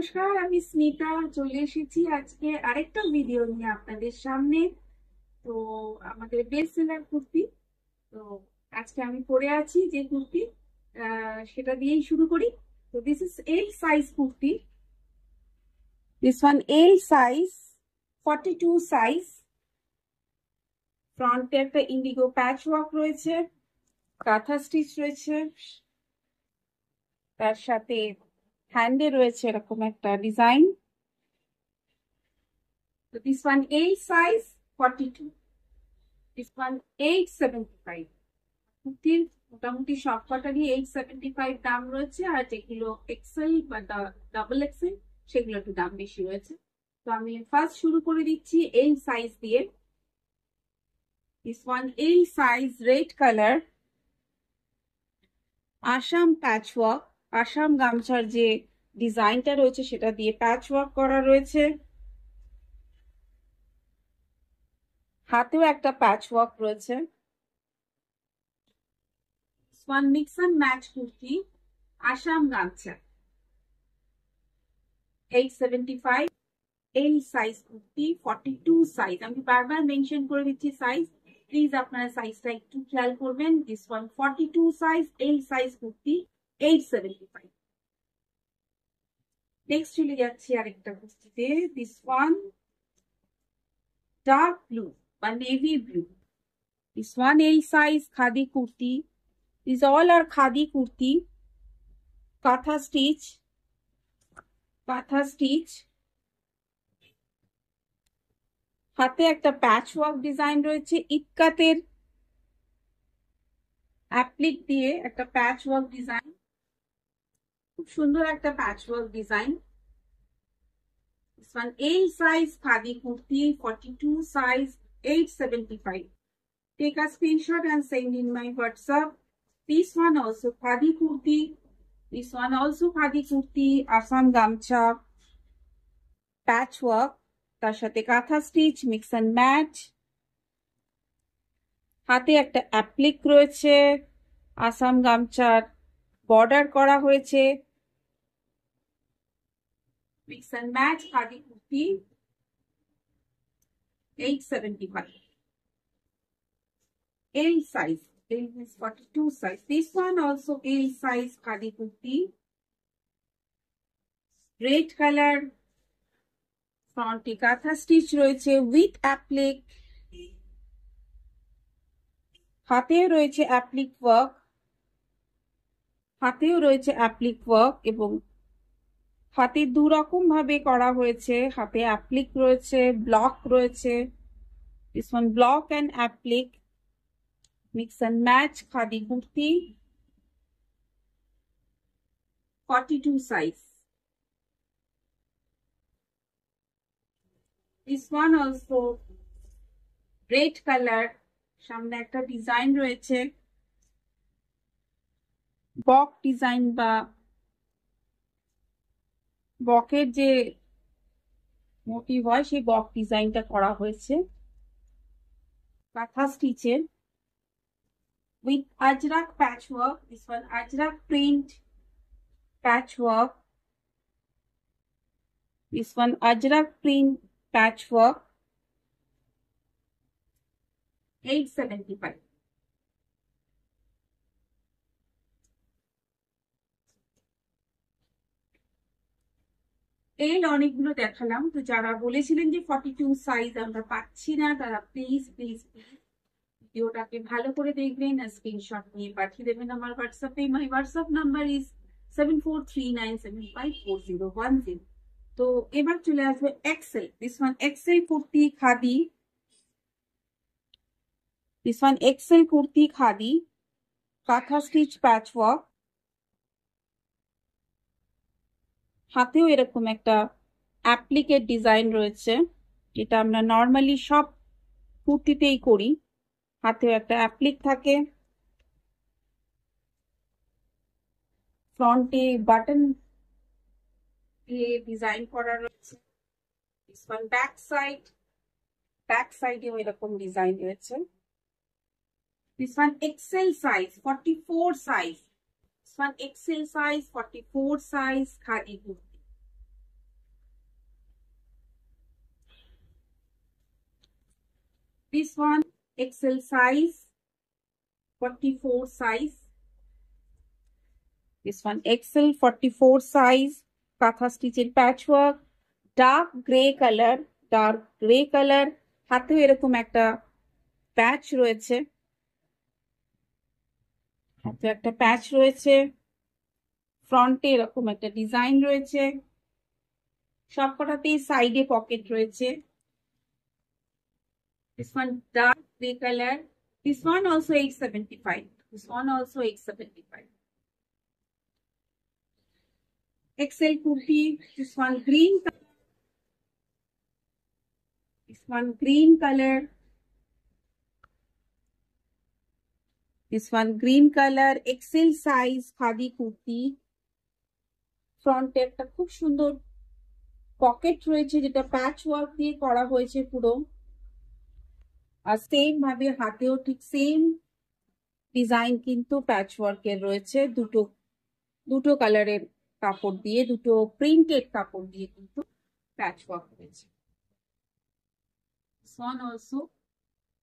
নমস্কার, আমি স্মিতা চলে এসেছি আজকে আরেকটা ভিডিও নিয়ে আপনাদের সামনে। তো আমাদের বেস্ট সেলার কুর্তি। তো আজকে আমি পরে আছি যে কুর্তি, সেটা দিয়েই শুরু করি। তো this is L size kurti. This one L size, 42 size. ফ্রন্টে একটা ইন্ডিগো প্যাচ ওয়ার্ক রয়েছে, কাঁথা স্টিচ রয়েছে, তার সাথে হ্যান্ডে রয়েছে এরকম একটা ডিজাইন। তো this one L size 42, this one 875। কুর্তির মোটামুটি সবকটারই 875 দাম রয়েছে, আর যেগুলো এক্সেল বা ডাবল এক্সেল সেগুলো একটু দাম বেশি রয়েছে। তো আমি ফার্স্ট শুরু করে দিচ্ছি এই সাইজ দিয়ে। দিস ওয়ান এই size, red colour, Assam patch work. Assam গামছার যে ডিজাইনটা রয়েছে সেটা দিয়ে প্যাচ ওয়ার্ক করা রয়েছে, হাতেও একটা প্যাচ ওয়ার্ক রয়েছে। One mix and match kurti, Assam গামছা, 875। এই সাইজ কুর্তি, 42 সাইজ। আমি বারবার মেনশন করে দিচ্ছি সাইজ, প্লিজ আপনারা সাইজটা একটু খেয়াল করবেন। দিস ওয়ান 42 সাইজ, এই সাইজ কুর্তি, 875। নেক্সট চলে যাচ্ছি আরেকটা কুর্তিতে। দিস ওয়ান ডার্ক ব্লু বা নেভি ব্লু। দিস ওয়ান এই size, khadi kurti. This all are khadi kurti, kantha stitch, কাঁথা স্টিচ। হাতে একটা প্যাচ ওয়ার্ক ডিজাইন রয়েছে, ইক্কাতের অ্যাপ্লিক দিয়ে একটা প্যাচ ওয়ার্ক ডিজাইন, খুব সুন্দর একটা প্যাচ work design. This one A size khadi kurti, 42 size, 875. Take a screenshot and send in my WhatsApp. This one also khadi kurti. This one also khadi kurti, Assam gamcha, patchwork, তার সাথে কাঁথা stitch, mix and match. হাতে একটা applique রয়েছে, Assam গামছার border করা হয়েছে। Mix and match khadi kurti, 875। L size, L is 42 size. This one also L size khadi kurti, red color, ফ্রন্টে কাঁথা স্টিচ রয়েছে উইথ অ্যাপ্লিক, হাতেও রয়েছে অ্যাপ্লিক ওয়ার্ক, হাতেও রয়েছে অ্যাপ্লিক ওয়ার্ক এবং হাতে দু রকম ভাবে করা হয়েছে। হাতে অ্যাপ্লিক রয়েছে, ব্লক রয়েছে। This one block and applique, mix and match khadi kurti, 42 size. This one also red color, সামনে একটা ডিজাইন রয়েছে, বক ডিজাইন বা বকের যে মোটিভ হয় সেই বক ডিজাইনটা করা হয়েছে কাঁথা স্টিচের with Ajrak patch work. This one Ajrak print patch work, this one Ajrak print patch work, 875। এই অনেকগুলো দেখালাম। তো যারা বলেছিলেন যে 42 সাইজ আমরা পাচ্ছি না, তারা প্লিজ প্লিজ প্লিজ ভিডিওটাকে ভালো করে দেখবেন আর স্ক্রিনশট নিয়ে পাঠিয়ে দেবেন আমার হোয়াটসঅ্যাপে। My WhatsApp number is 7439754010। তো এবার চলে আসবে XL. This one XL kurti khadi, this one XL kurti khadi, kantha stitch patch work. হাতেও এরকম একটা অ্যাপ্লিকের ডিজাইন রয়েছে, যেটা আমরা নর্মালি সব কুর্তিতেই করি। হাতেও একটা অ্যাপ্লিক থাকে, ফ্রন্টে বাটন দিয়ে ডিজাইন করা রয়েছে। This one back side, back সাইডেও এরকম ডিজাইন রয়েছে। This one XL size, 44 size. This one XL size, 44 size khadi kurti. This one XL size, 44 size. This one XL 44 size, Katha stitcher patchwork, dark grey color, হাতেও এরকম একটা প্যাচ রয়েছে, হাতে একটা প্যাচ রয়েছে, ফ্রন্টে এরকম একটা ডিজাইন রয়েছে, সবকটাতেই সাইডে পকেট রয়েছে। This one dark grey color. This one also 875. This one also 875. XL kurti. This one green color. This one green color. This one green color. XL size khadi kurti. Front একটা খুব সুন্দর pocket রয়েছে যেটা প্যাচ work দিয়ে করা হয়েছে পুরো। আর same ভাবে হাতেও ঠিক সেম ডিজাইন কিন্তু প্যাচ ওয়ার্কের রয়েছে, দুটো কালারের কাপড় দিয়ে, দুটো প্রিন্টেড কাপড় দিয়ে কিন্তু প্যাচ ওয়ার্ক রয়েছে। This one also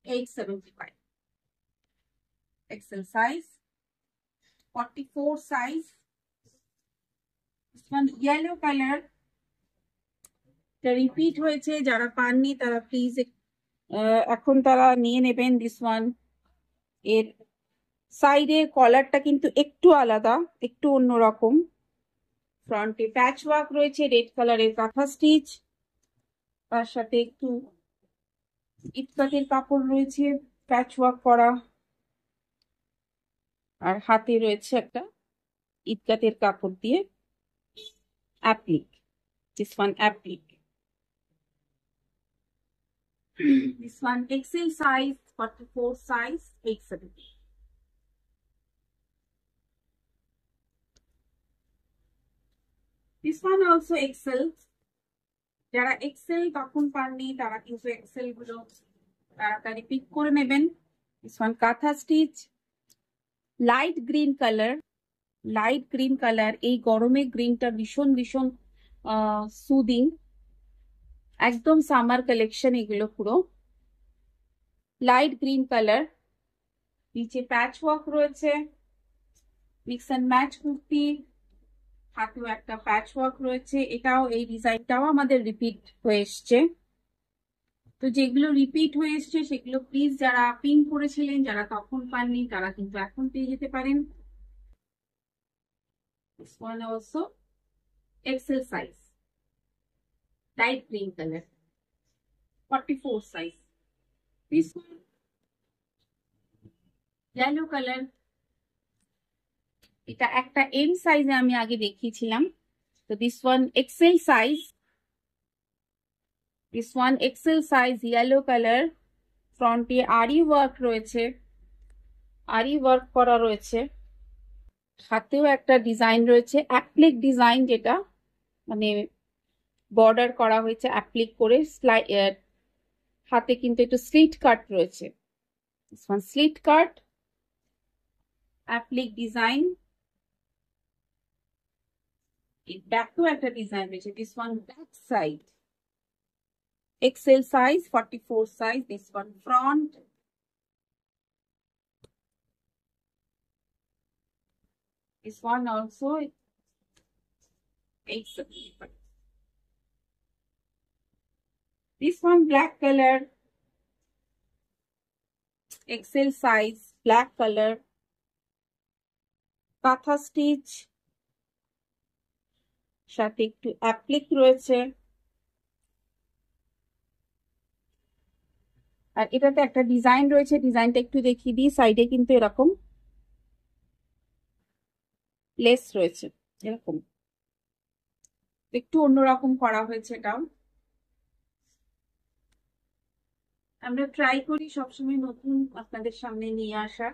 875. XL size, 44 size. This one yellow color. এটা রিপিট হয়েছে, যারা পাননি তারা প্লিজ এখন তারা নিয়ে নেবেন। দিস ওয়ান এর সাইডের কলারটা কিন্তু একটু আলাদা, একটু অন্যরকম। ফ্রন্টে প্যাচ ওয়ার্ক রয়েছে, রেড কালারের কাঁথা স্টিচ, তার সাথে একটু ইটকাটের কাপড় রয়েছে প্যাচ ওয়ার্ক করা, আর হাতে রয়েছে একটা ইটকাটের কাপড় দিয়ে applique. This one applique. This one XL size, 44 size, 870. This one also XL. যারা XL তখন পাননি তারা কিন্তু XL গুলো তাড়াতাড়ি পিক করে নেবেন। This one কাঁথা স্টিচ, লাইট গ্রিন কালার। এই গরমে গ্রিনটা ভীষণ ভীষণ সুদিং, একদম সামার কালেকশন এগুলো পুরো। লাইট গ্রিন কালার, নিচে প্যাচ ওয়ার্ক রয়েছে, মিক্স অ্যান্ড ম্যাচ কুর্তি, হাতেও একটা প্যাচ ওয়ার্ক রয়েছে। এটাও এই ডিজাইনটাও আমাদের রিপিট হয়ে এসছে। তো যেগুলো রিপিট হয়ে এসছে সেগুলো প্লিজ যারা পিন করেছিলেন, যারা তখন পাননি তারা কিন্তু এখন পেয়ে যেতে পারেন। This one also XL size, light green color, 44 size. This one yellow color. এটা একটা এম সাইজে আমি আগে দেখিয়েছিলাম। তো this one XL size, yellow colour. ফ্রন্টে আরি ওয়ার্ক রয়েছে, আরি ওয়ার্ক করা রয়েছে, হাতেও একটা ডিজাইন রয়েছে অ্যাপ্লিক ডিজাইন, যেটা মানে বর্ডার করা হয়েছে অ্যাপ্লিক করে। হাতে কিন্তু একটু স্লিট কাট রয়েছে। This one slit cut, applique design. ব্যাকও একটা ডিজাইন রয়েছে। This one back side, XL size, 44 size. This one front. This one also 875. This one black color, XL size, black color, কাঁথা stitch, সাথে একটু applique রয়েছে। আর এটাতে একটা ডিজাইন রয়েছে, ডিজাইনটা একটু দেখিয়ে দিই। সাইডে কিন্তু এরকম লেস রয়েছে, এরকম একটু অন্যরকম করা হয়েছে। এটাও আমরা ট্রাই করি সবসময় নতুন আপনাদের সামনে নিয়ে আসা।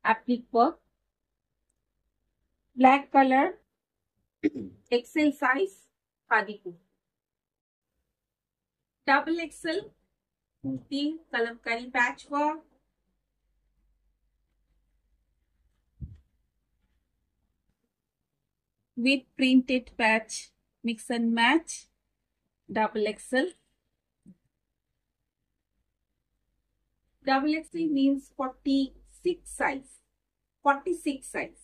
Applique work, black colour, XL size, khadi kurti, double XL kurti, kalamkari patch work, with printed patch, mix and match, double XL. Double XL means 46 size, 46 size.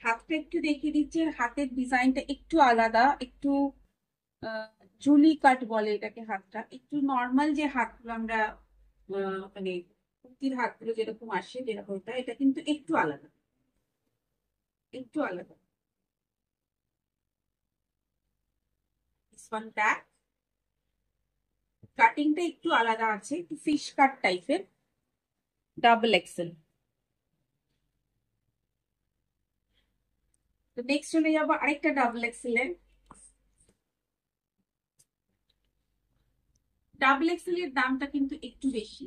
হাতটা একটু দেখিয়ে দিচ্ছে, হাতের ডিজাইনটা একটু আলাদা, একটু জুলি কাট বলে এটাকে। হাতটা একটু নর্মাল যে হাতগুলো আমরা মানে কুর্তির হাতগুলো যেরকম আসে যেরকম, এটা কিন্তু একটু আলাদা, একটু আলাদা। ব্যাক কাটিংটা একটু আলাদা আছে, একটু ফিশ কাট টাইপের। Double XL. তো নেক্সট চলে যাবো আরেকটা ডাবল এক্সেল এর। ডাবল এক্সেল এর দামটা কিন্তু একটু বেশি,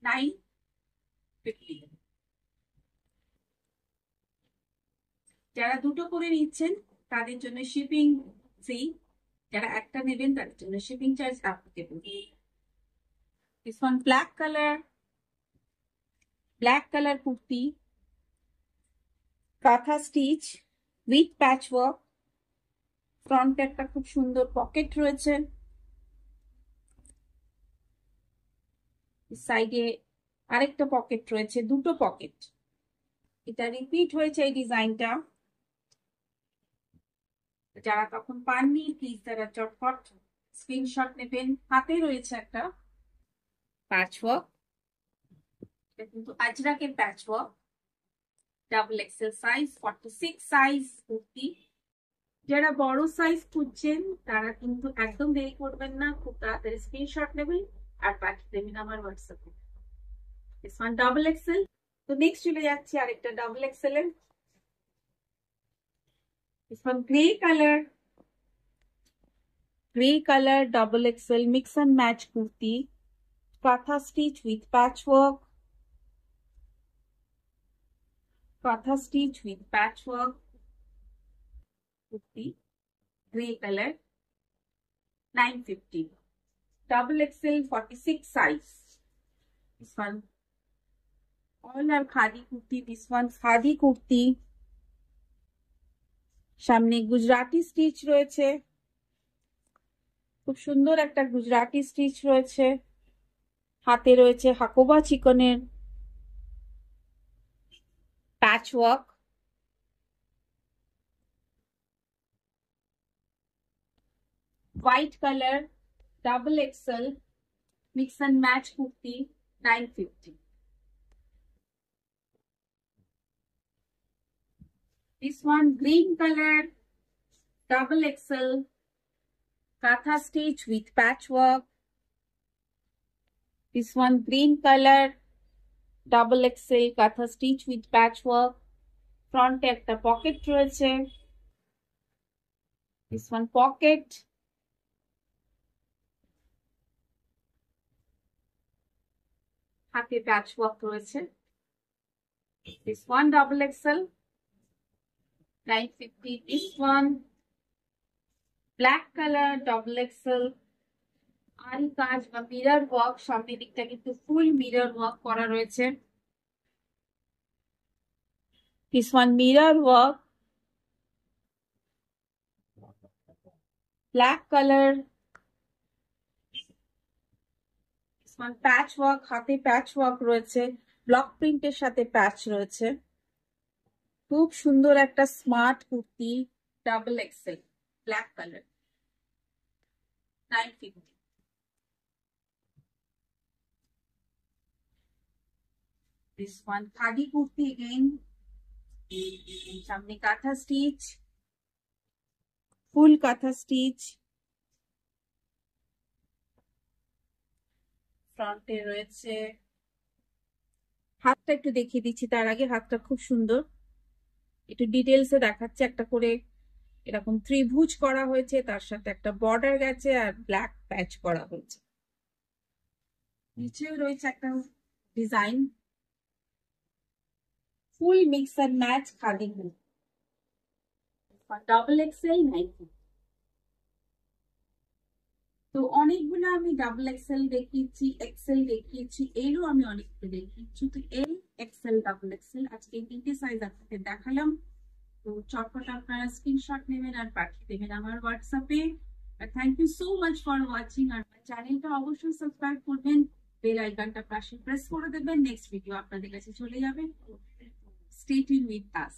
950। যারা দুটো করে নিচ্ছেন তাদের জন্য শিপিং ফ্রি, যারা একটা নেবেন তাদের জন্য shipping charge applicable. This one black colour kurti, kantha stitch with patch work. ফ্রন্টে একটা খুব সুন্দর পকেট রয়েছে, সাইডে আরেকটা পকেট রয়েছে, দুটো পকেট। এটা রিপিট হয়েছে এই ডিজাইনটা। যারা তখন পাননি প্লিজ তারা চটপট স্ক্রিনশট নেবেন। হাতে রয়েছে একটা প্যাচওয়ার্ক, এটা কিন্তু আজরাকের patchwork. Double XL size, 46 size kurti. যারা বড় সাইজ খুঁজছেন তারা কিন্তু একদম দেরি করবেন না, খুব তাড়াতাড়ি স্ক্রিনশট নেবেন আর পাঠিয়ে দেবেন আমার হোয়াটসঅ্যাপে। This one double XL. তো নেক্সট চলে যাচ্ছি আরেকটা ডাবল এক্সেল এর। This one grey colour double XL mix and match kurti, kantha stitch with patchwork, kantha stitch with patchwork kurti, grey colour, 950। Double XL 46 size. This one all are khadi kurti. This one khadi kurti, সামনে Gujarati stitch রয়েছে, খুব সুন্দর একটা Gujarati stitch রয়েছে। হাতে রয়েছে হাকোবা চিকনের patch work. White colour double XL mix and match kurti, 950। This one green color double XL katha stitch with patchwork. This one green color double XL katha stitch with patchwork. Front ekta pocket royeche. This one pocket. Hate patchwork royeche. This one double XL, 950. This one black color double XL, আরি কাজ বা mirror work, সামনের দিকটা কিন্তু ফুল mirror work করা রয়েছে। This one mirror work, black color. This one patch work, হাতে প্যাচ work রয়েছে, ব্লক প্রিন্টের সাথে প্যাচ রয়েছে। খুব সুন্দর একটা smart kurti, double Excel, black colour, 950। This one khadi kurti again, সামনে কাঁথা স্টিচ, ফুল কাঁথা স্টিচ। ফ্রন্টে রয়েছে, হাতটা একটু দেখিয়ে দিচ্ছি তার আগে। হাতটা খুব সুন্দর, একটু ডিটেলসে দেখাচ্ছে। একটা করে এরকম ত্রিভুজ করা হয়েছে, তার সাথে একটা বর্ডার গেছে আর ব্ল্যাক প্যাচ করা হয়েছে। নিচেও রয়েছে একটা design, full mix and match khadi kurti, double XL, 950। তো অনেকগুলো আমি ডাবল এক্সেল দেখিয়েছি, এক্সেল দেখিয়েছি, এরও আমি অনেকগুলো দেখিয়েছি। তো এল, এক্সেল, ডাবল এক্সেল আজকে এই তিনটে সাইজ আপনাকে দেখালাম। তো চটপট আপনারা স্ক্রিনশট নেবেন আর পাঠিয়ে দেবেন আমার হোয়াটসঅ্যাপে। Thank you so much for watching. আর চ্যানেলটা অবশ্যই সাবস্ক্রাইব করবেন, বেল আইকনটা পাশে প্রেস করে দেবেন, নেক্সট ভিডিও আপনাদের কাছে চলে যাবে। Stay tune with us.